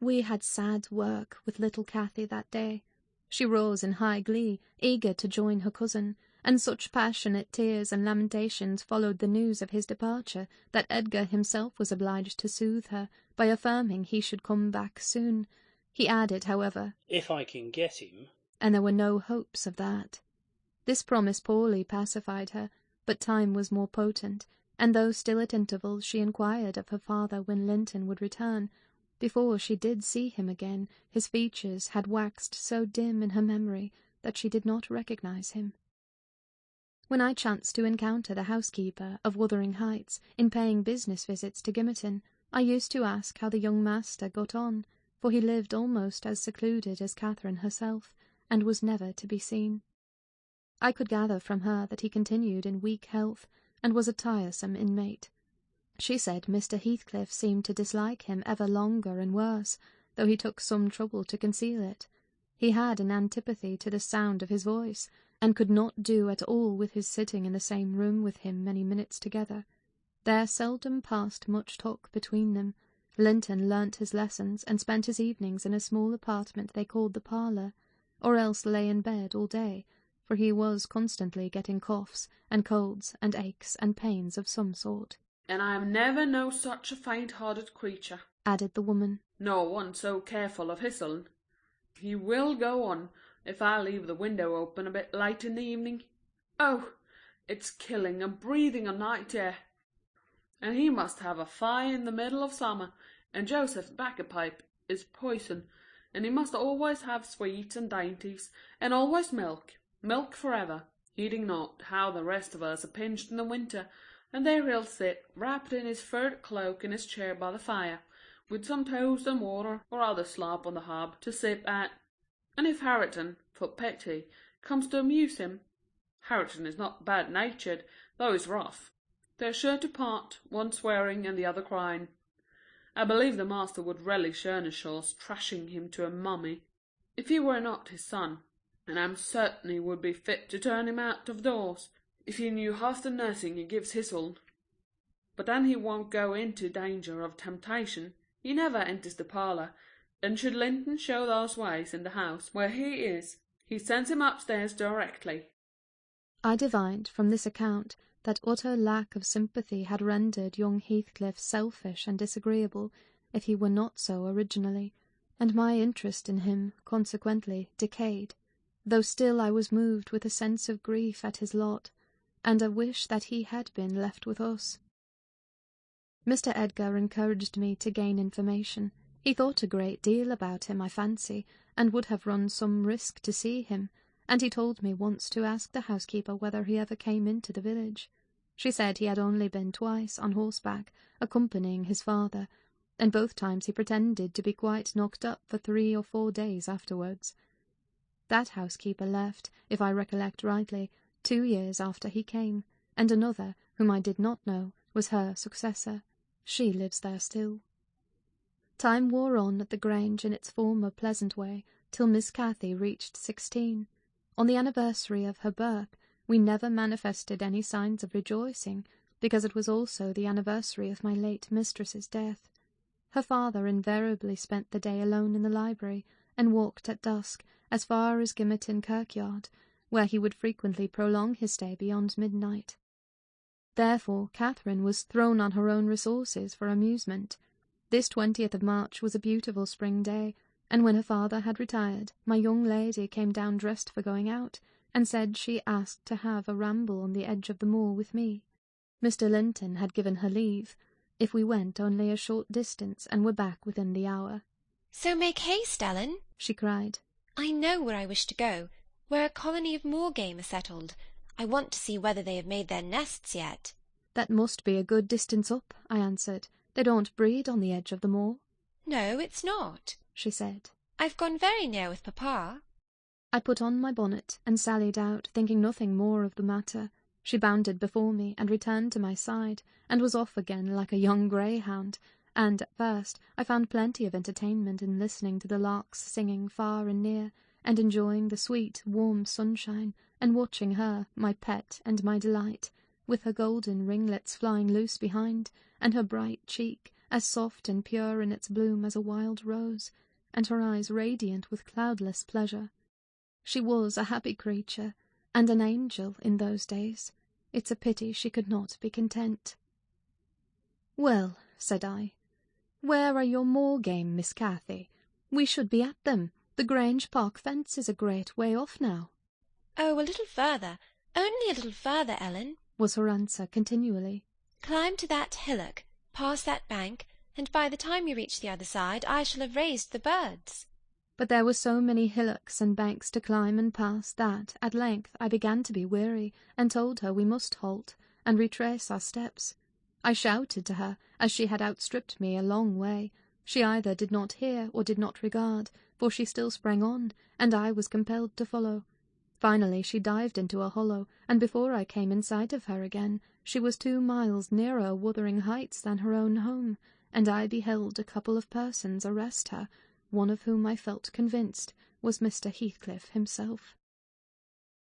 We had sad work with little Cathy that day. She rose in high glee, eager to join her cousin, and such passionate tears and lamentations followed the news of his departure that Edgar himself was obliged to soothe her by affirming he should come back soon. He added, however, "If I can get him," and there were no hopes of that. This promise poorly pacified her, but time was more potent, and though still at intervals she inquired of her father when Linton would return, before she did see him again his features had waxed so dim in her memory that she did not recognize him. When I chanced to encounter the housekeeper of Wuthering Heights in paying business visits to Gimmerton, I used to ask how the young master got on, for he lived almost as secluded as Catherine herself, and was never to be seen. I could gather from her that he continued in weak health, and was a tiresome inmate. She said Mr. Heathcliff seemed to dislike him ever longer and worse, though he took some trouble to conceal it. He had an antipathy to the sound of his voice, and could not do at all with his sitting in the same room with him many minutes together. There seldom passed much talk between them. Linton learnt his lessons, and spent his evenings in a small apartment they called the parlour, or else lay in bed all day, for he was constantly getting coughs, and colds, and aches, and pains of some sort. "And I never know such a faint-hearted creature," added the woman. "nor one so careful of his own. He will go on, if I leave the window open a bit late in the evening. Oh, it's killing and breathing a night air. And he must have a fire in the middle of summer, and Joseph's tobacco pipe is poison, and he must always have sweets and dainties, and always milk forever, heeding not how the rest of us are pinched in the winter, and there he'll sit, wrapped in his furred cloak in his chair by the fire, with some toast and water or other slop on the hob to sip at. And if Hareton, for pity, comes to amuse him, Hareton is not bad-natured, though he's rough, they're sure to part, one swearing and the other crying. I believe the master would relish Earnshaw's thrashing him to a mummy, if he were not his son, and I'm certain he would be fit to turn him out of doors, if he knew half the nursing he gives Hisl. But then he won't go into danger of temptation. He never enters the parlour, and should Linton show those ways in the house where he is, he sends him upstairs directly." I divined from this account that utter lack of sympathy had rendered young Heathcliff selfish and disagreeable, if he were not so originally, and my interest in him consequently decayed, though still I was moved with a sense of grief at his lot, and a wish that he had been left with us. Mr. Edgar encouraged me to gain information. He thought a great deal about him, I fancy, and would have run some risk to see him, and he told me once to ask the housekeeper whether he ever came into the village. She said he had only been twice on horseback, accompanying his father, and both times he pretended to be quite knocked up for 3 or 4 days afterwards. That housekeeper left, if I recollect rightly, 2 years after he came, and another, whom I did not know, was her successor. She lives there still. Time wore on at the Grange in its former pleasant way, till Miss Cathy reached 16. On the anniversary of her birth, we never manifested any signs of rejoicing, because it was also the anniversary of my late mistress's death. Her father invariably spent the day alone in the library, and walked at dusk as far as Gimmerton kirkyard, where he would frequently prolong his stay beyond midnight. Therefore Catherine was thrown on her own resources for amusement. This 20th of March was a beautiful spring day, and when her father had retired, my young lady came down dressed for going out, and said she asked to have a ramble on the edge of the moor with me. Mr. Linton had given her leave, if we went only a short distance and were back within the hour. "So make haste, Ellen," she cried. "I know where I wish to go, where a colony of moor game are settled. I want to see whether they have made their nests yet." "That must be a good distance up," I answered. "They don't breed on the edge of the moor." "No, it's not," she said. "I've gone very near with papa." I put on my bonnet and sallied out, thinking nothing more of the matter. She bounded before me and returned to my side, and was off again like a young greyhound, and at first I found plenty of entertainment in listening to the larks singing far and near, and enjoying the sweet, warm sunshine, and watching her, my pet and my delight, with her golden ringlets flying loose behind, and her bright cheek, as soft and pure in its bloom as a wild rose, and her eyes radiant with cloudless pleasure. She was a happy creature, and an angel in those days. It's a pity she could not be content. "Well," said I, "where are your moor game, Miss Cathy? We should be at them. The Grange Park fence is a great way off now." "Oh, a little further, only a little further, Ellen," was her answer continually. "Climb to that hillock, pass that bank, and by the time you reach the other side I shall have raised the birds." But there were so many hillocks and banks to climb and pass that, at length, I began to be weary, and told her we must halt, and retrace our steps. I shouted to her, as she had outstripped me a long way. She either did not hear or did not regard, for she still sprang on, and I was compelled to follow. Finally she dived into a hollow, and before I came in sight of her again, she was 2 miles nearer Wuthering Heights than her own home, and I beheld a couple of persons arrest her, one of whom I felt convinced was Mr. Heathcliff himself.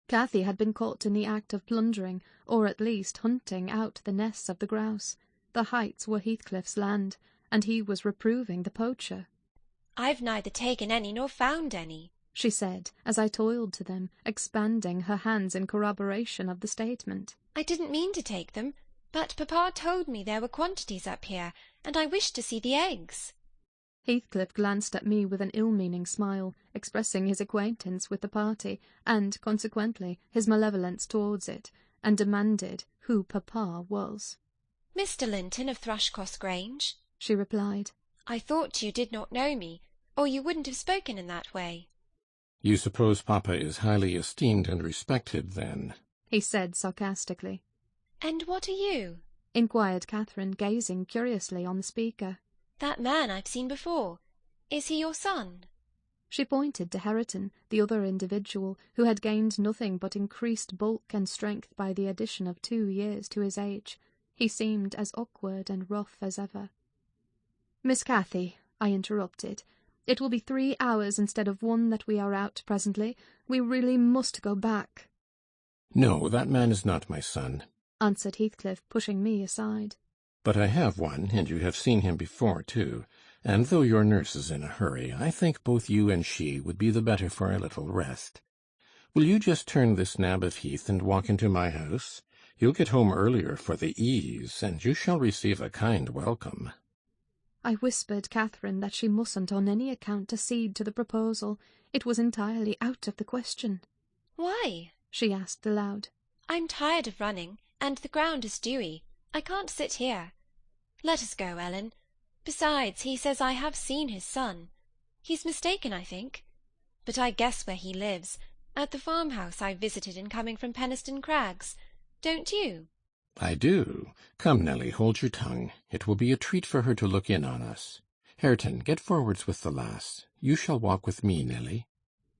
Cathy had been caught in the act of plundering, or at least hunting out the nests of the grouse. The Heights were Heathcliff's land, and he was reproving the poacher. "I've neither taken any nor found any," she said, as I toiled to them, expanding her hands in corroboration of the statement. "I didn't mean to take them, but papa told me there were quantities up here, and I wished to see the eggs." Heathcliff glanced at me with an ill-meaning smile, expressing his acquaintance with the party, and, consequently, his malevolence towards it, and demanded who papa was. "Mr. Linton of Thrushcross Grange," she replied. "I thought you did not know me, or you wouldn't have spoken in that way." "You suppose papa is highly esteemed and respected, then?" he said sarcastically. "And what are you?" inquired Catherine, gazing curiously on the speaker. "That man I've seen before. Is he your son?" She pointed to Hareton, the other individual, who had gained nothing but increased bulk and strength by the addition of 2 years to his age. He seemed as awkward and rough as ever. "Miss Cathy," I interrupted, "it will be 3 hours instead of 1 that we are out presently. We really must go back." "No, that man is not my son," answered Heathcliff, pushing me aside. "But I have one, and you have seen him before, too. And though your nurse is in a hurry, I think both you and she would be the better for a little rest. Will you just turn this nab of heath and walk into my house? You'll get home earlier for the ease, and you shall receive a kind welcome." I whispered Catherine that she mustn't on any account accede to the proposal. It was entirely out of the question. "Why?" she asked aloud. "I'm tired of running, and the ground is dewy. I can't sit here. Let us go, Ellen. Besides, he says I have seen his son. He's mistaken, I think. But I guess where he lives, at the farmhouse I visited in coming from Penistone Crags. Don't you?" "I do. Come, Nelly, hold your tongue. It will be a treat for her to look in on us. Hareton, get forwards with the lass. You shall walk with me, Nelly."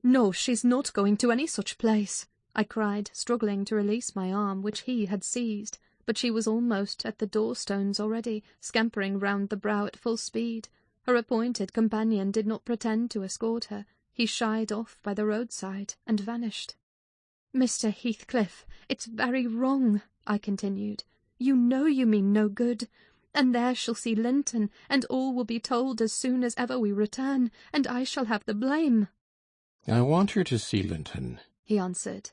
"No, she's not going to any such place," I cried, struggling to release my arm, which he had seized. But she was almost at the door-stones already, scampering round the brow at full speed. Her appointed companion did not pretend to escort her. He shied off by the roadside and vanished. "Mr. Heathcliff, it's very wrong," I continued. "You know you mean no good. And there she'll see Linton, and all will be told as soon as ever we return, and I shall have the blame." "I want her to see Linton," he answered.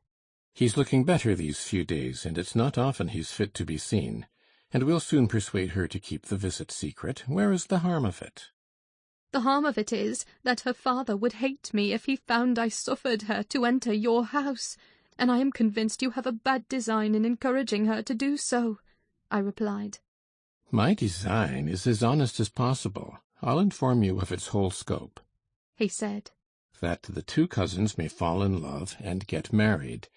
"He's looking better these few days, and it's not often he's fit to be seen. And we'll soon persuade her to keep the visit secret. Where is the harm of it?" "The harm of it is that her father would hate me if he found I suffered her to enter your house, and I am convinced you have a bad design in encouraging her to do so," I replied. "My design is as honest as possible. I'll inform you of its whole scope," he said. "That the 2 cousins may fall in love and get married.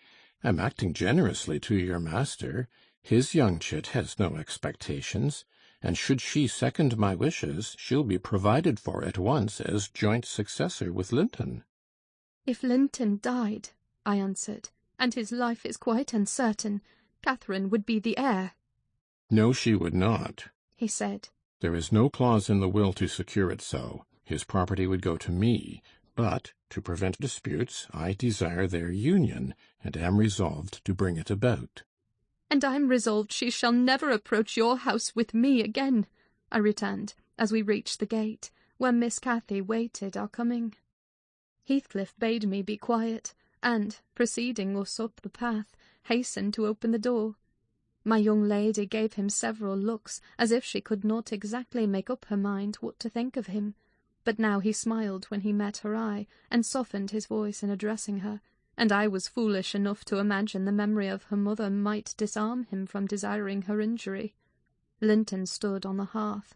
I'm acting generously to your master. His young chit has no expectations, and should she second my wishes, she'll be provided for at once as joint successor with Linton." "If Linton died," I answered, "and his life is quite uncertain, Catherine would be the heir." "No, she would not," he said. "There is no clause in the will to secure it so. His property would go to me. But, to prevent disputes, I desire their union, and am resolved to bring it about." "And I'm resolved she shall never approach your house with me again," I returned, as we reached the gate, where Miss Cathy waited our coming. Heathcliff bade me be quiet, and, proceeding us up the path, hastened to open the door. My young lady gave him several looks, as if she could not exactly make up her mind what to think of him, but now he smiled when he met her eye, and softened his voice in addressing her, and I was foolish enough to imagine the memory of her mother might disarm him from desiring her injury. Linton stood on the hearth.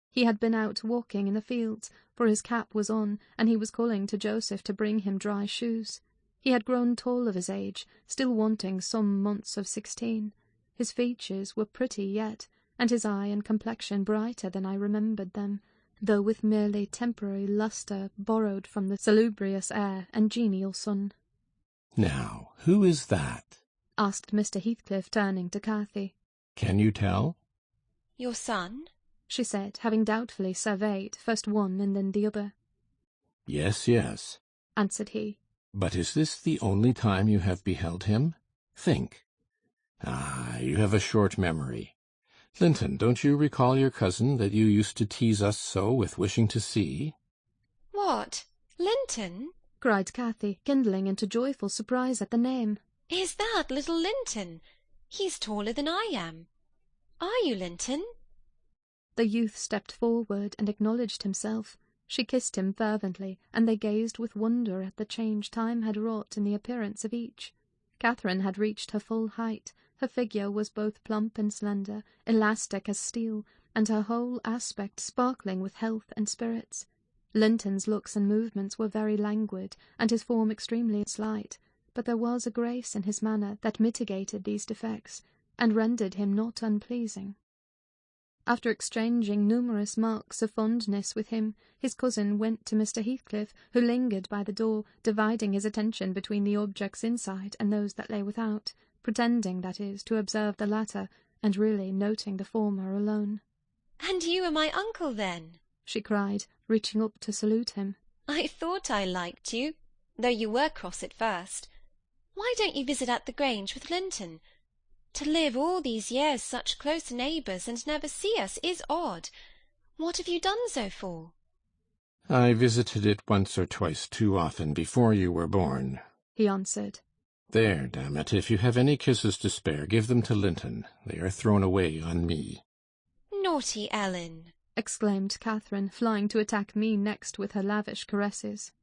He had been out walking in the fields, for his cap was on, and he was calling to Joseph to bring him dry shoes. He had grown tall of his age, still wanting some months of 16. His features were pretty yet, and his eye and complexion brighter than I remembered them, though with merely temporary lustre borrowed from the salubrious air and genial sun. "Now, who is that?" asked Mr. Heathcliff, turning to Cathy. "Can you tell?" "Your son?" she said, having doubtfully surveyed first one and then the other. "Yes, yes," answered he. "But is this the only time you have beheld him? Think. Ah, you have a short memory. Linton, don't you recall your cousin that you used to tease us so with wishing to see?" "What, Linton?" cried Cathy, kindling into joyful surprise at the name. "Is that little Linton? He's taller than I am. Are you Linton?" The youth stepped forward and acknowledged himself. She kissed him fervently, and they gazed with wonder at the change time had wrought in the appearance of each. Catherine had reached her full height. Her figure was both plump and slender, elastic as steel, and her whole aspect sparkling with health and spirits. Linton's looks and movements were very languid, and his form extremely slight, but there was a grace in his manner that mitigated these defects, and rendered him not unpleasing. After exchanging numerous marks of fondness with him, his cousin went to Mr. Heathcliff, who lingered by the door, dividing his attention between the objects inside and those that lay without, pretending, that is, to observe the latter, and really noting the former alone. "And you are my uncle, then?" she cried, reaching up to salute him. "I thought I liked you, though you were cross at first. Why don't you visit at the Grange with Linton? To live all these years such close neighbours and never see us is odd. What have you done so for?" "I visited it once or twice too often before you were born," he answered. "There, damn it, if you have any kisses to spare, give them to Linton. They are thrown away on me." "Naughty Ellen!" exclaimed Catherine, flying to attack me next with her lavish caresses.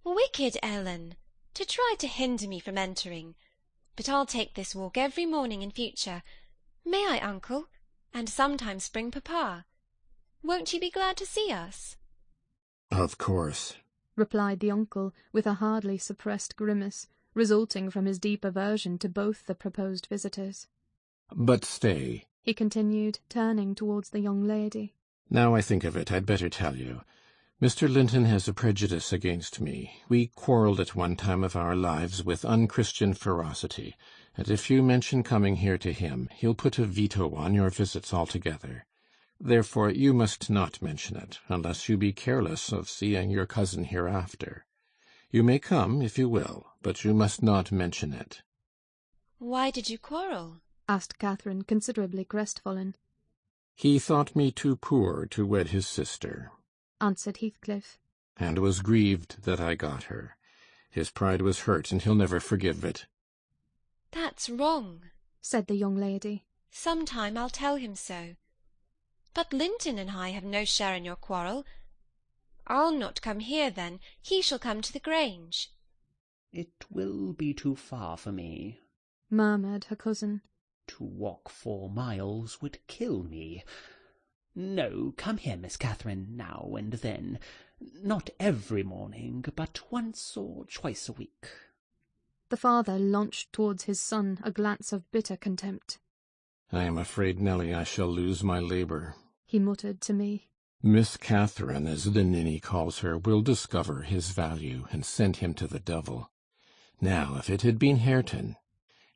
"Wicked Ellen! To try to hinder me from entering. But I'll take this walk every morning in future. May I, uncle? And sometimes bring papa. Won't you be glad to see us?" "Of course," replied the uncle, with a hardly suppressed grimace, resulting from his deep aversion to both the proposed visitors. "But stay," he continued, turning towards the young lady. "Now I think of it, I'd better tell you. Mr. Linton has a prejudice against me. We quarrelled at one time of our lives with unchristian ferocity, and if you mention coming here to him, he'll put a veto on your visits altogether. Therefore you must not mention it, unless you be careless of seeing your cousin hereafter. You may come, if you will, but you must not mention it." "Why did you quarrel?" asked Catherine, considerably crestfallen. "He thought me too poor to wed his sister," answered Heathcliff, "and was grieved that I got her. His pride was hurt, and he'll never forgive it." "That's wrong," said the young lady. "Sometime I'll tell him so. But Linton and I have no share in your quarrel. I'll not come here, then. He shall come to the Grange." "It will be too far for me," murmured her cousin. "To walk 4 miles would kill me. No, come here, Miss Catherine, now and then. Not every morning, but once or twice a week." The father launched towards his son a glance of bitter contempt. "I am afraid, Nelly, I shall lose my labour," he muttered to me. "Miss Catherine, as the ninny calls her, will discover his value, and send him to the devil. Now, if it had been Hareton—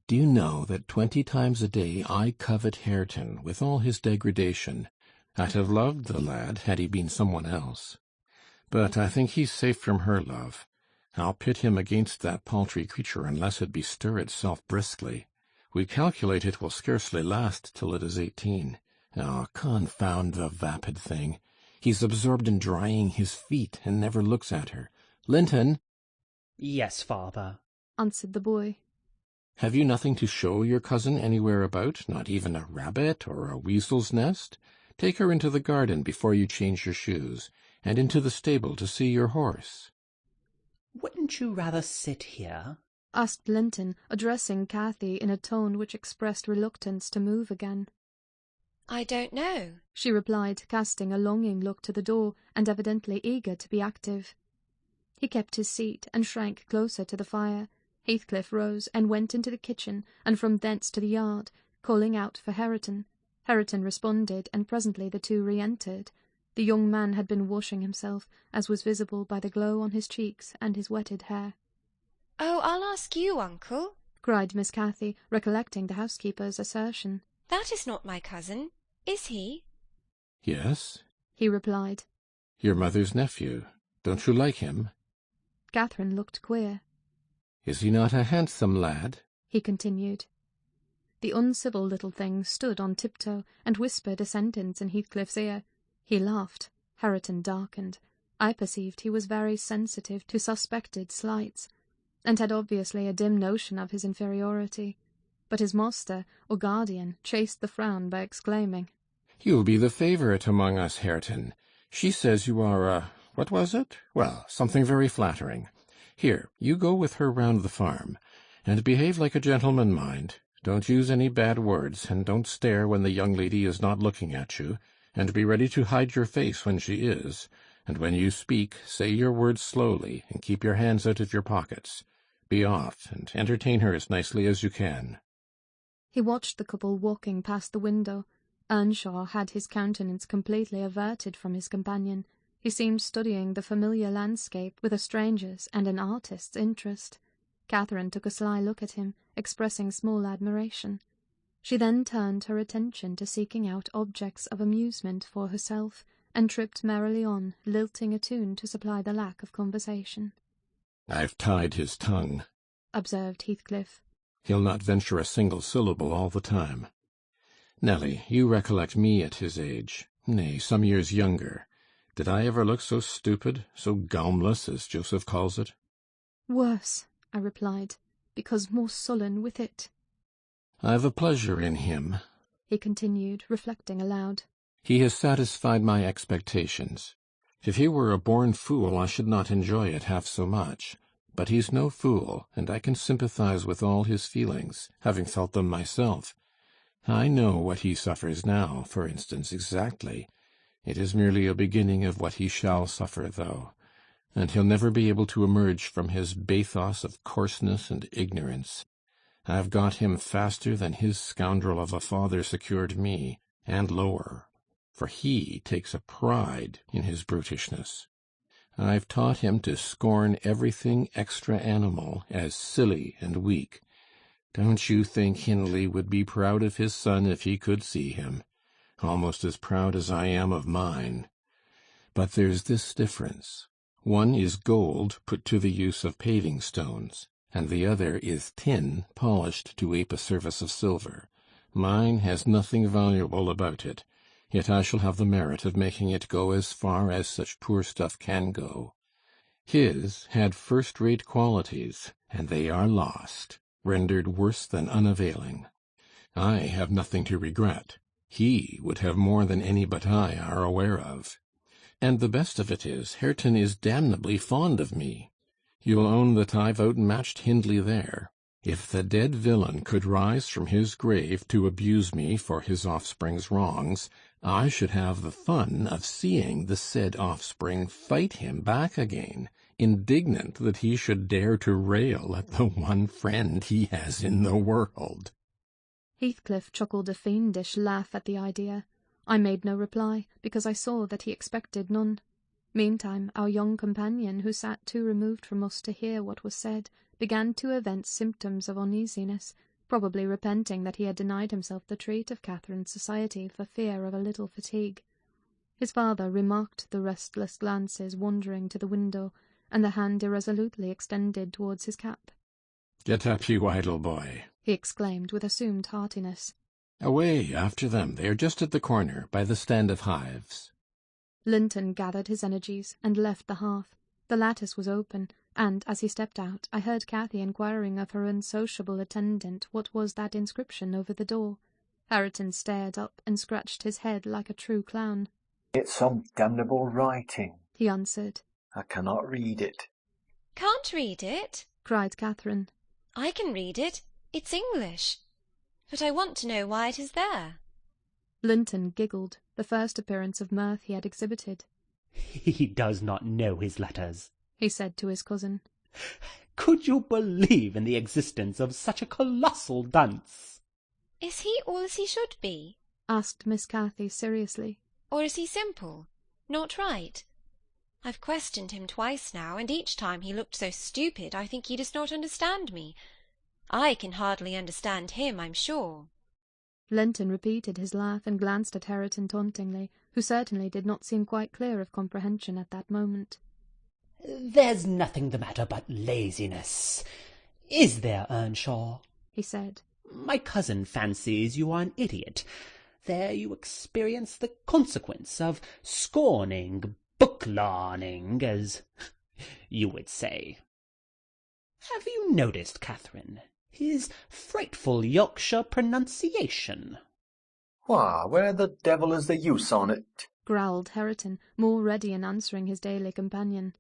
Do you know that 20 times a day I covet Hareton, with all his degradation? I'd have loved the lad, had he been someone else. But I think he's safe from her love. I'll pit him against that paltry creature unless it bestir itself briskly. We calculate it will scarcely last till it is 18, Oh, confound the vapid thing. He's absorbed in drying his feet and never looks at her. Linton! Yes, father, answered the boy. Have you nothing to show your cousin anywhere about, not even a rabbit or a weasel's nest? Take her into the garden before you change your shoes, and into the stable to see your horse. Wouldn't you rather sit here? Asked Linton, addressing Cathy in a tone which expressed reluctance to move again. I don't know, she replied, casting a longing look to the door, and evidently eager to be active. He kept his seat, and shrank closer to the fire. Heathcliff rose and went into the kitchen, and from thence to the yard, calling out for Hareton. Hareton responded, and presently the two re-entered. The young man had been washing himself, as was visible by the glow on his cheeks and his wetted hair. "Oh, I'll ask you, uncle," cried Miss Cathy, recollecting the housekeeper's assertion. "That is not my cousin, is he?" Yes, he replied. Your mother's nephew. Don't you like him? Catherine looked queer. Is he not a handsome lad? He continued. The uncivil little thing stood on tiptoe and whispered a sentence in Heathcliff's ear. He laughed. Hareton darkened. I perceived he was very sensitive to suspected slights, and had obviously a dim notion of his inferiority. But his master, or guardian, chased the frown by exclaiming, You'll be the favourite among us, Hareton. She says you are what was it? Well, something very flattering. Here, you go with her round the farm, and behave like a gentleman, mind. Don't use any bad words, and don't stare when the young lady is not looking at you, and be ready to hide your face when she is, and when you speak, say your words slowly, and keep your hands out of your pockets. Be off, and entertain her as nicely as you can. He watched the couple walking past the window. Earnshaw had his countenance completely averted from his companion. He seemed studying the familiar landscape with a stranger's and an artist's interest. Catherine took a sly look at him, expressing small admiration. She then turned her attention to seeking out objects of amusement for herself, and tripped merrily on, lilting a tune to supply the lack of conversation. I've tied his tongue, observed Heathcliff. He'll not venture a single syllable all the time. Nelly, you recollect me at his age, nay, some years younger. Did I ever look so stupid, so gaumless, as Joseph calls it? Worse, I replied, because more sullen with it. I've a pleasure in him, he continued, reflecting aloud. He has satisfied my expectations. If he were a born fool, I should not enjoy it half so much. But he's no fool, and I can sympathize with all his feelings, having felt them myself. I know what he suffers now, for instance, exactly. It is merely a beginning of what he shall suffer, though, and he'll never be able to emerge from his bathos of coarseness and ignorance. I've got him faster than his scoundrel of a father secured me, and lower, for he takes a pride in his brutishness. I've taught him to scorn everything extra-animal as silly and weak. Don't you think Hindley would be proud of his son if he could see him? Almost as proud as I am of mine. But there's this difference. One is gold put to the use of paving stones, and the other is tin polished to ape a service of silver. Mine has nothing valuable about it, yet I shall have the merit of making it go as far as such poor stuff can go. His had first-rate qualities, and they are lost, rendered worse than unavailing. I have nothing to regret. He would have more than any but I are aware of. And the best of it is, Hareton is damnably fond of me. You'll own that I've outmatched Hindley there. If the dead villain could rise from his grave to abuse me for his offspring's wrongs, I should have the fun of seeing the said offspring fight him back again, indignant that he should dare to rail at the one friend he has in the world. Heathcliff chuckled a fiendish laugh at the idea. I made no reply, because I saw that he expected none. Meantime, our young companion, who sat too removed from us to hear what was said, began to evince symptoms of uneasiness, probably repenting that he had denied himself the treat of Catherine's society for fear of a little fatigue. His father remarked the restless glances wandering to the window, and the hand irresolutely extended towards his cap. "Get up, you idle boy," he exclaimed with assumed heartiness. Away, after them. They are just at the corner, by the stand of hives. Linton gathered his energies and left the hearth. The lattice was open, and as he stepped out, I heard Cathy inquiring of her unsociable attendant what was that inscription over the door. Hareton stared up and scratched his head like a true clown. "It's some damnable writing," he answered. "I cannot read it." "Can't read it?" cried Catherine. "I can read it. It's English. But I want to know why it is there." Linton giggled, the first appearance of mirth he had exhibited. "He does not know his letters," he said to his cousin. "Could you believe in the existence of such a colossal dunce?" "Is he all as he should be?" asked Miss Cathy seriously. "Or is he simple? Not right? I've questioned him twice now, and each time he looked so stupid I think he does not understand me. I can hardly understand him, I'm sure." Linton repeated his laugh and glanced at Hareton tauntingly, who certainly did not seem quite clear of comprehension at that moment. "There's nothing the matter but laziness. Is there, Earnshaw?" he said. "My cousin fancies you are an idiot. There you experience the consequence of scorning book-larning, as you would say. Have you noticed, Catherine, his frightful Yorkshire pronunciation?" "Why, where the devil is the use on't?" growled Hareton, more ready in answering his daily companion.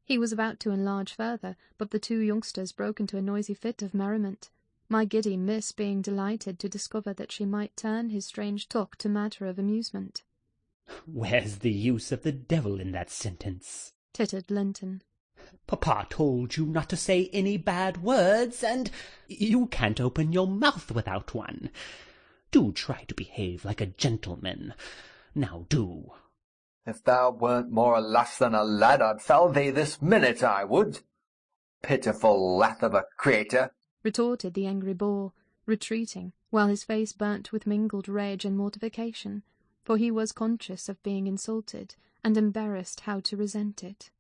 He was about to enlarge further, but the two youngsters broke into a noisy fit of merriment, my giddy miss being delighted to discover that she might turn his strange talk to matter of amusement. "Where's the use of the devil in that sentence?" tittered Linton. "Papa told you not to say any bad words, and you can't open your mouth without one. Do try to behave like a gentleman. Now do." "If thou weren't more a lass than a lad, I'd fell thee this minute, I would. Pitiful lath of a creator," retorted the angry boar, retreating, while his face burnt with mingled rage and mortification, for he was conscious of being insulted, and embarrassed how to resent it.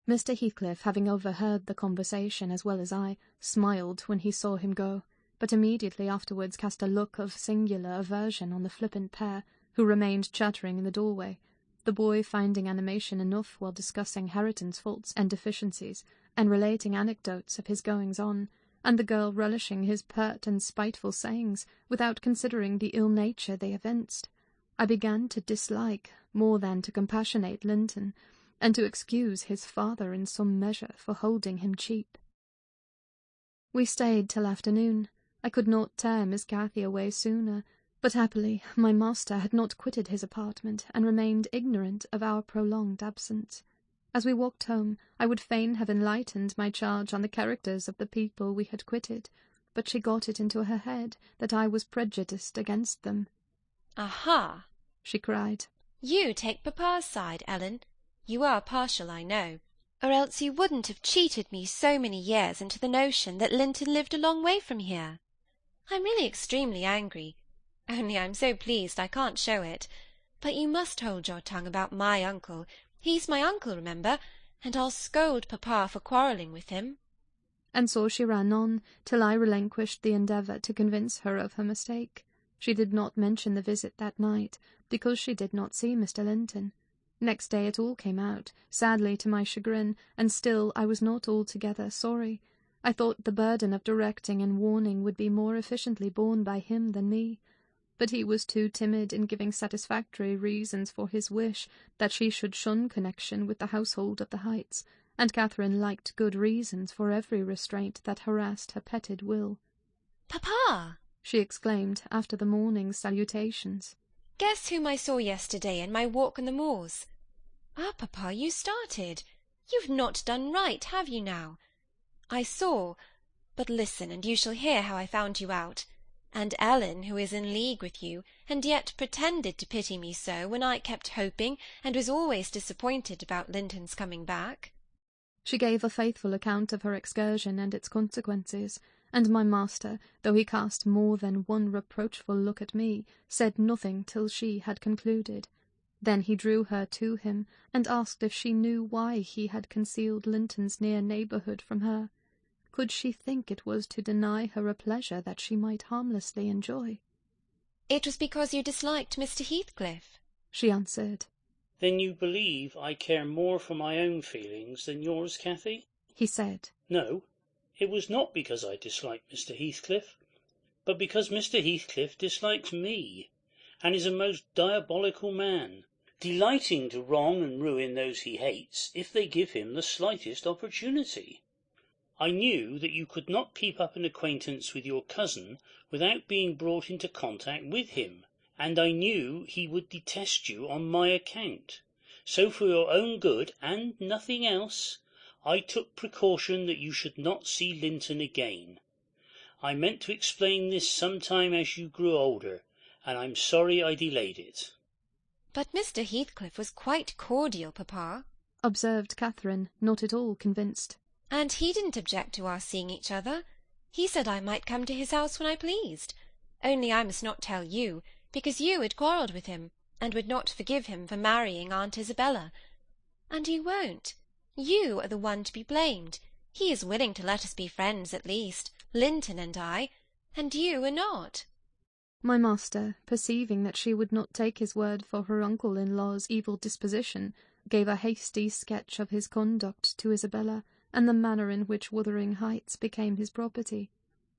Mr. Heathcliff, having overheard the conversation as well as I, smiled when he saw him go, but immediately afterwards cast a look of singular aversion on the flippant pair, who remained chattering in the doorway, the boy finding animation enough while discussing Hareton's faults and deficiencies, and relating anecdotes of his goings-on, and the girl relishing his pert and spiteful sayings, without considering the ill nature they evinced. I began to dislike, more than to compassionate Linton, and to excuse his father in some measure for holding him cheap. We stayed till afternoon. I could not tear Miss Cathy away sooner, but happily my master had not quitted his apartment, and remained ignorant of our prolonged absence. As we walked home, I would fain have enlightened my charge on the characters of the people we had quitted, but she got it into her head that I was prejudiced against them. "Aha!" she cried. "You take papa's side, Ellen. You are partial, I know, or else you wouldn't have cheated me so many years into the notion that Linton lived a long way from here. I'm really extremely angry, only I'm so pleased I can't show it. But you must hold your tongue about my uncle. He's my uncle, remember, and I'll scold papa for quarrelling with him." And so she ran on, till I relinquished the endeavour to convince her of her mistake. She did not mention the visit that night, because she did not see Mr. Linton. Next day it all came out, sadly to my chagrin, and still I was not altogether sorry. I thought the burden of directing and warning would be more efficiently borne by him than me. But he was too timid in giving satisfactory reasons for his wish that she should shun connection with the household of the Heights, and Catherine liked good reasons for every restraint that harassed her petted will. "Papa!" she exclaimed after the morning's salutations. "Guess whom I saw yesterday in my walk on the moors? Ah, papa, you started. You've not done right, have you now? I saw, but listen, and you shall hear how I found you out. And Ellen, who is in league with you, and yet pretended to pity me so, when I kept hoping, and was always disappointed about Linton's coming back." She gave a faithful account of her excursion and its consequences, and my master, though he cast more than one reproachful look at me, said nothing till she had concluded. Then he drew her to him, and asked if she knew why he had concealed Linton's near neighbourhood from her. could she think it was to deny her a pleasure that she might harmlessly enjoy? "It was because you disliked Mr. Heathcliff," she answered. "Then you believe I care more for my own feelings than yours, Cathy?" he said. "No, it was not because I disliked Mr. Heathcliff, but because Mr. Heathcliff dislikes me, and is a most diabolical man, delighting to wrong and ruin those he hates, if they give him the slightest opportunity. I knew that you could not keep up an acquaintance with your cousin without being brought into contact with him, and I knew he would detest you on my account. So for your own good, and nothing else, I took precaution that you should not see Linton again. I meant to explain this some time as you grew older, and I'm sorry I delayed it." "But Mr. Heathcliff was quite cordial, papa," observed Catherine, not at all convinced. "and he didn't object to our seeing each other. He said I might come to his house when I pleased. Only I must not tell you, because you had quarrelled with him, and would not forgive him for marrying Aunt Isabella. And you won't. You are the one to be blamed. He is willing to let us be friends at least, Linton and I, and you are not." My master, perceiving that she would not take his word for her uncle-in-law's evil disposition, gave a hasty sketch of his conduct to Isabella, and the manner in which Wuthering Heights became his property.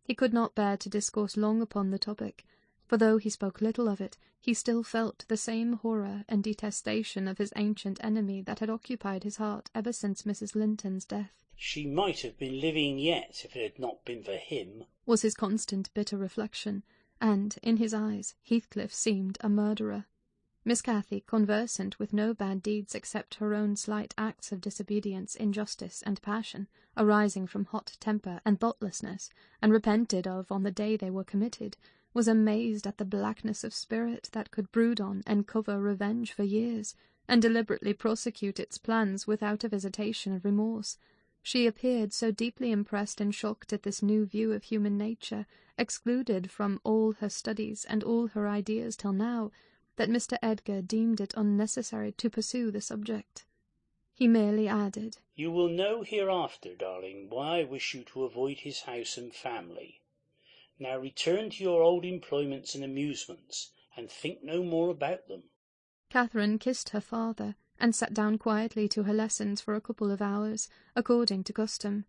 He could not bear to discourse long upon the topic, for though he spoke little of it, he still felt the same horror and detestation of his ancient enemy that had occupied his heart ever since Mrs. Linton's death. "She might have been living yet if it had not been for him," was his constant bitter reflection, and, in his eyes, Heathcliff seemed a murderer. Miss Cathy, conversant with no bad deeds except her own slight acts of disobedience, injustice, and passion, arising from hot temper and thoughtlessness, and repented of on the day they were committed, was amazed at the blackness of spirit that could brood on and cover revenge for years, and deliberately prosecute its plans without a visitation of remorse. She appeared so deeply impressed and shocked at this new view of human nature, excluded from all her studies and all her ideas till now, that Mr. Edgar deemed it unnecessary to pursue the subject. He merely added, "You will know hereafter, darling, why I wish you to avoid his house and family. Now return to your old employments and amusements, and think no more about them." Catherine kissed her father, and sat down quietly to her lessons for a couple of hours, according to custom.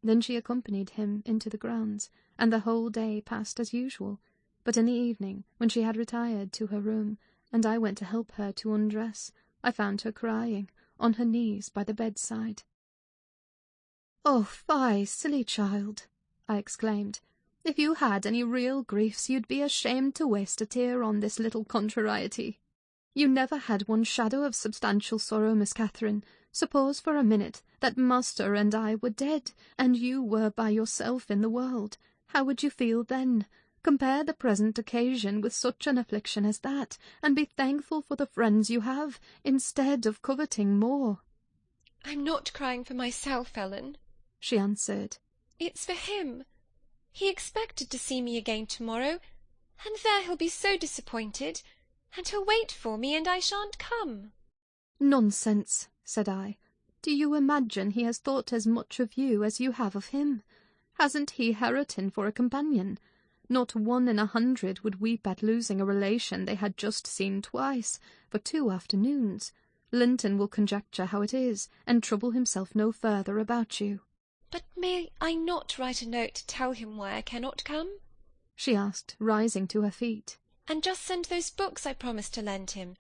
Then she accompanied him into the grounds, and the whole day passed as usual. But in the evening, when she had retired to her room, and I went to help her to undress, I found her crying, on her knees by the bedside. "Oh, fie, silly child!" I exclaimed. "If you had any real griefs, you'd be ashamed to waste a tear on this little contrariety. You never had one shadow of substantial sorrow, Miss Catherine. Suppose for a minute that master and I were dead, and you were by yourself in the world. How would you feel then? Compare the present occasion with such an affliction as that, and be thankful for the friends you have, instead of coveting more." "I'm not crying for myself, Ellen," she answered. "It's for him. He expected to see me again to-morrow, and there he'll be so disappointed, and he'll wait for me, and I shan't come." "Nonsense," said I. "Do you imagine he has thought as much of you as you have of him? Hasn't he Hareton for a companion? Not 1 in 100 would weep at losing a relation they had just seen twice, for 2 afternoons. Linton will conjecture how it is, and trouble himself no further about you." "But may I not write a note to tell him why I cannot come?" she asked, rising to her feet. "And just send those books I promised to lend him.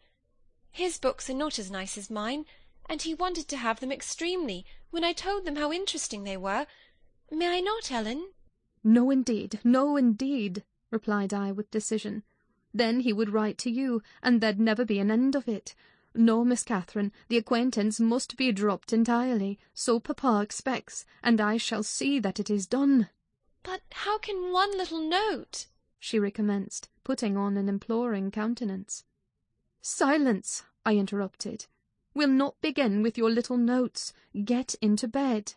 His books are not as nice as mine, and he wanted to have them extremely when I told them how interesting they were. May I not, Ellen?" "No, indeed, no, indeed," replied I with decision. "Then he would write to you, and there'd never be an end of it. No, Miss Catherine, the acquaintance must be dropped entirely, so papa expects, and I shall see that it is done." "But how can one little note—" she recommenced, putting on an imploring countenance. "Silence!" I interrupted. "We'll not begin with your little notes. Get into bed."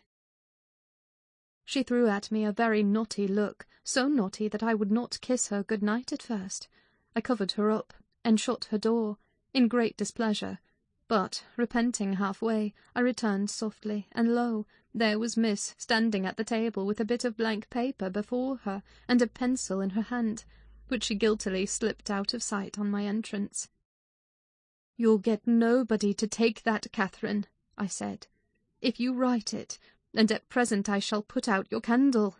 She threw at me a very naughty look, so naughty that I would not kiss her good night at first. I covered her up, and shut her door, in great displeasure. But, repenting halfway, I returned softly, and lo, there was Miss standing at the table with a bit of blank paper before her and a pencil in her hand, which she guiltily slipped out of sight on my entrance. "You'll get nobody to take that, Catherine," I said, "if you write it, and at present I shall put out your candle."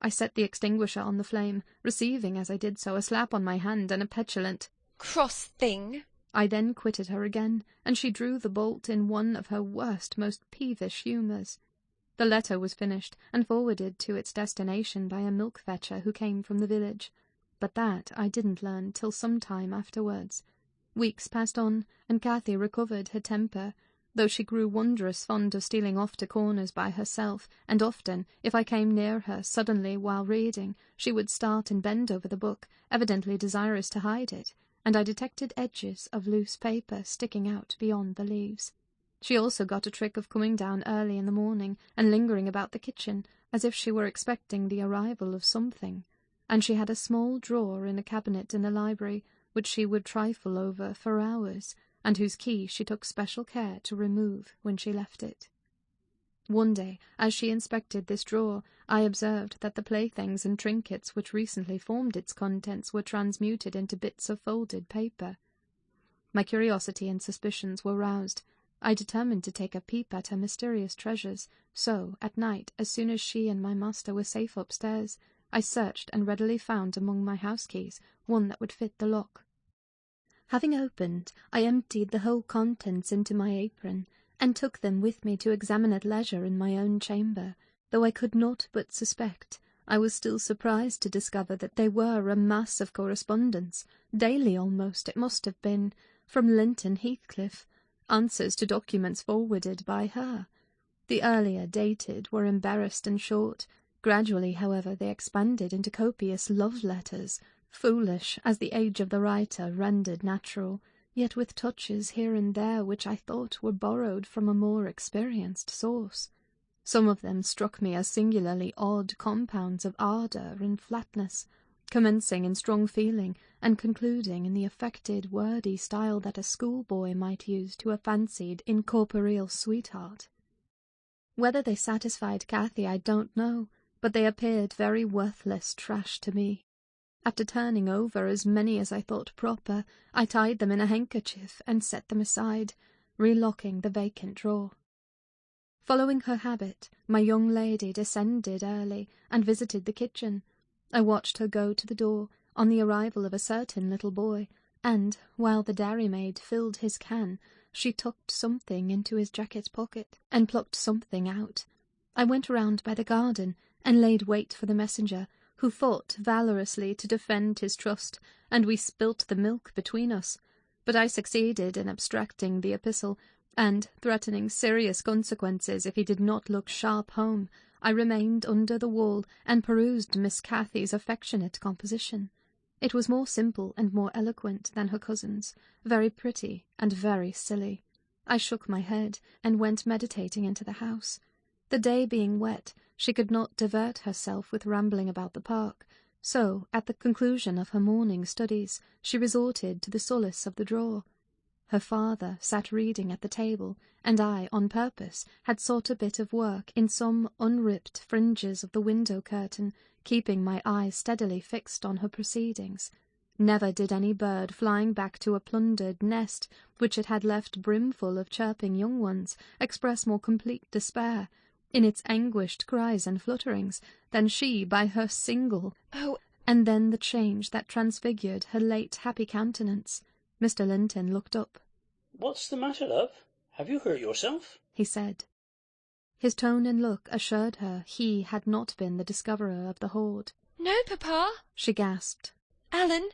I set the extinguisher on the flame, receiving as I did so a slap on my hand and a petulant "Cross thing!" I then quitted her again, and she drew the bolt in one of her worst, most peevish humours. The letter was finished, and forwarded to its destination by a milk-fetcher who came from the village, but that I didn't learn till some time afterwards. Weeks passed on, and Cathy recovered her temper, though she grew wondrous fond of stealing off to corners by herself, and often, if I came near her suddenly while reading, she would start and bend over the book, evidently desirous to hide it, and I detected edges of loose paper sticking out beyond the leaves. She also got a trick of coming down early in the morning and lingering about the kitchen, as if she were expecting the arrival of something, and she had a small drawer in a cabinet in the library, which she would trifle over for hours, and whose key she took special care to remove when she left it. One day, as she inspected this drawer, I observed that the playthings and trinkets which recently formed its contents were transmuted into bits of folded paper. My curiosity and suspicions were roused. I determined to take a peep at her mysterious treasures, so, at night, as soon as she and my master were safe upstairs, I searched and readily found among my house keys one that would fit the lock. Having opened, I emptied the whole contents into my apron, and took them with me to examine at leisure in my own chamber, though I could not but suspect, I was still surprised to discover that they were a mass of correspondence, daily almost it must have been, from Linton Heathcliff, answers to documents forwarded by her. The earlier dated were embarrassed and short. Gradually, however, they expanded into copious love letters, foolish as the age of the writer rendered natural, yet with touches here and there which I thought were borrowed from a more experienced source. Some of them struck me as singularly odd compounds of ardour and flatness, commencing in strong feeling and concluding in the affected, wordy style that a schoolboy might use to a fancied, incorporeal sweetheart. Whether they satisfied Cathy I don't know, but they appeared very worthless trash to me. After turning over as many as I thought proper, I tied them in a handkerchief and set them aside, relocking the vacant drawer. Following her habit, my young lady descended early and visited the kitchen. I watched her go to the door on the arrival of a certain little boy, and, while the dairymaid filled his can, she tucked something into his jacket pocket and plucked something out. I went round by the garden and laid wait for the messenger, who fought valorously to defend his trust, and we spilt the milk between us. But I succeeded in abstracting the epistle, and, threatening serious consequences if he did not look sharp home, I remained under the wall and perused Miss Cathy's affectionate composition. It was more simple and more eloquent than her cousin's, very pretty and very silly. I shook my head and went meditating into the house. The day being wet, she could not divert herself with rambling about the park, so, at the conclusion of her morning studies, she resorted to the solace of the drawer. Her father sat reading at the table, and I, on purpose, had sought a bit of work in some unripped fringes of the window curtain, keeping my eyes steadily fixed on her proceedings. Never did any bird flying back to a plundered nest, which it had left brimful of chirping young ones, express more complete despair, in its anguished cries and flutterings, than she by her single. Oh, and then the change that transfigured her late happy countenance. Mr. Linton looked up. "What's the matter, love? Have you hurt yourself?" he said. His tone and look assured her he had not been the discoverer of the hoard. "No, Papa," she gasped. Ellen,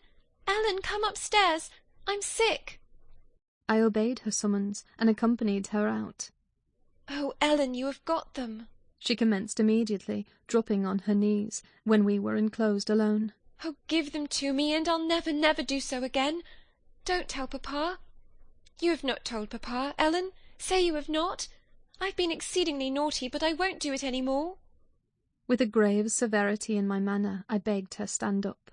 come upstairs. I'm sick." I obeyed her summons and accompanied her out. "Oh, Ellen, you have got them," she commenced immediately, dropping on her knees when we were enclosed alone. "Oh, give them to me, and I'll never, never do so again. Don't tell Papa. You have not told Papa, Ellen. Say you have not. I've been exceedingly naughty, but I won't do it any more." With a grave severity in my manner, I begged her stand up.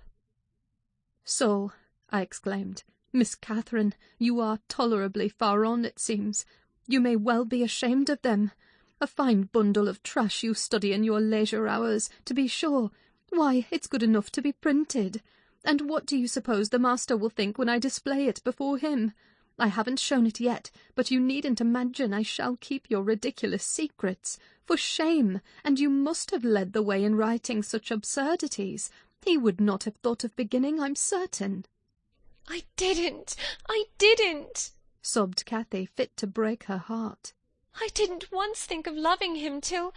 "So," I exclaimed, Miss Catherine, you are tolerably far on, it seems. You may well be ashamed of them. A fine bundle of trash you study in your leisure hours, to be sure. Why, it's good enough to be printed. And what do you suppose the master will think when I display it before him? I haven't shown it yet, but you needn't imagine I shall keep your ridiculous secrets. For shame! And you must have led the way in writing such absurdities. He would not have thought of beginning, I'm certain. I didn't, sobbed Cathy, fit to break her heart. I didn't once think of loving him till—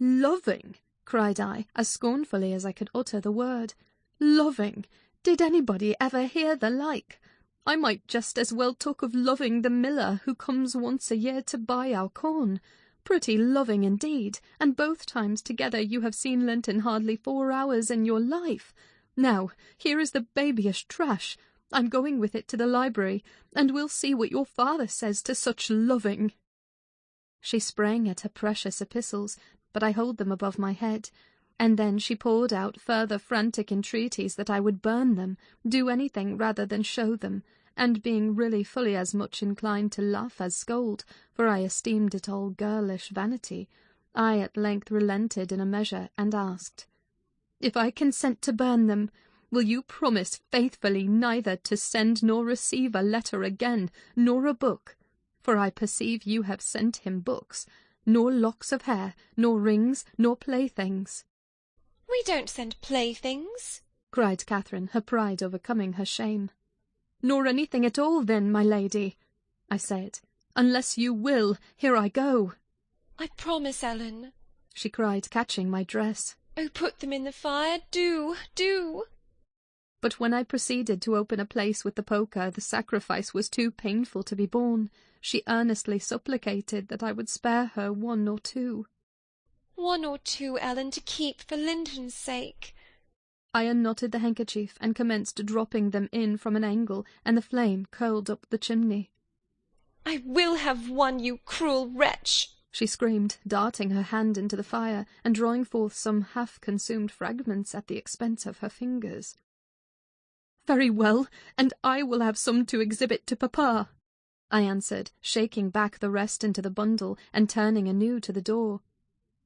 Loving? Cried I, as scornfully as I could utter the word. Loving? Did anybody ever hear the like? I might just as well talk of loving the miller who comes once a year to buy our corn. Pretty loving indeed, and both times together you have seen Linton hardly 4 hours in your life. Now, here is the babyish trash. I'm going with it to the library, and we'll see what your father says to such loving. She sprang at her precious epistles, but I held them above my head, and then she poured out further frantic entreaties that I would burn them, do anything rather than show them, and being really fully as much inclined to laugh as scold, for I esteemed it all girlish vanity, I at length relented in a measure, and asked, "If I consent to burn them, will you promise faithfully neither to send nor receive a letter again, nor a book? For I perceive you have sent him books, nor locks of hair, nor rings, nor playthings." "We don't send playthings," cried Catherine, her pride overcoming her shame. "Nor anything at all, then, my lady," I said. "Unless you will, here I go." "I promise, Ellen," she cried, catching my dress. "Oh, put them in the fire, do, do." But when I proceeded to open a place with the poker, the sacrifice was too painful to be borne. She earnestly supplicated that I would spare her 1 or 2. 1 or 2, Ellen, to keep for Linton's sake. I unknotted the handkerchief and commenced dropping them in from an angle, and the flame curled up the chimney. "I will have 1, you cruel wretch!" she screamed, darting her hand into the fire, and drawing forth some half-consumed fragments at the expense of her fingers. "Very well, and I will have some to exhibit to papa," I answered, shaking back the rest into the bundle, and turning anew to the door.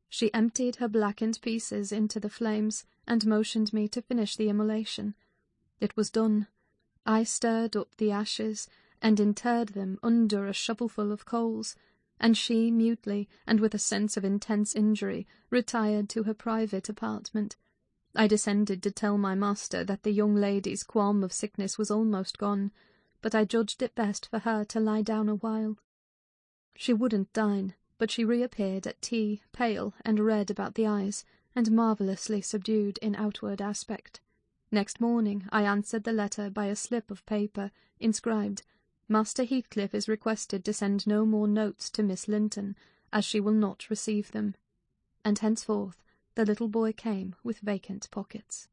She emptied her blackened pieces into the flames, and motioned me to finish the immolation. It was done. I stirred up the ashes, and interred them under a shovelful of coals, and she, mutely, and with a sense of intense injury, retired to her private apartment. I descended to tell my master that the young lady's qualm of sickness was almost gone, but I judged it best for her to lie down a while. She wouldn't dine, but she reappeared at tea, pale and red about the eyes, and marvellously subdued in outward aspect. Next morning I answered the letter by a slip of paper, inscribed, "Master Heathcliff is requested to send no more notes to Miss Linton, as she will not receive them." And henceforth the little boy came with vacant pockets.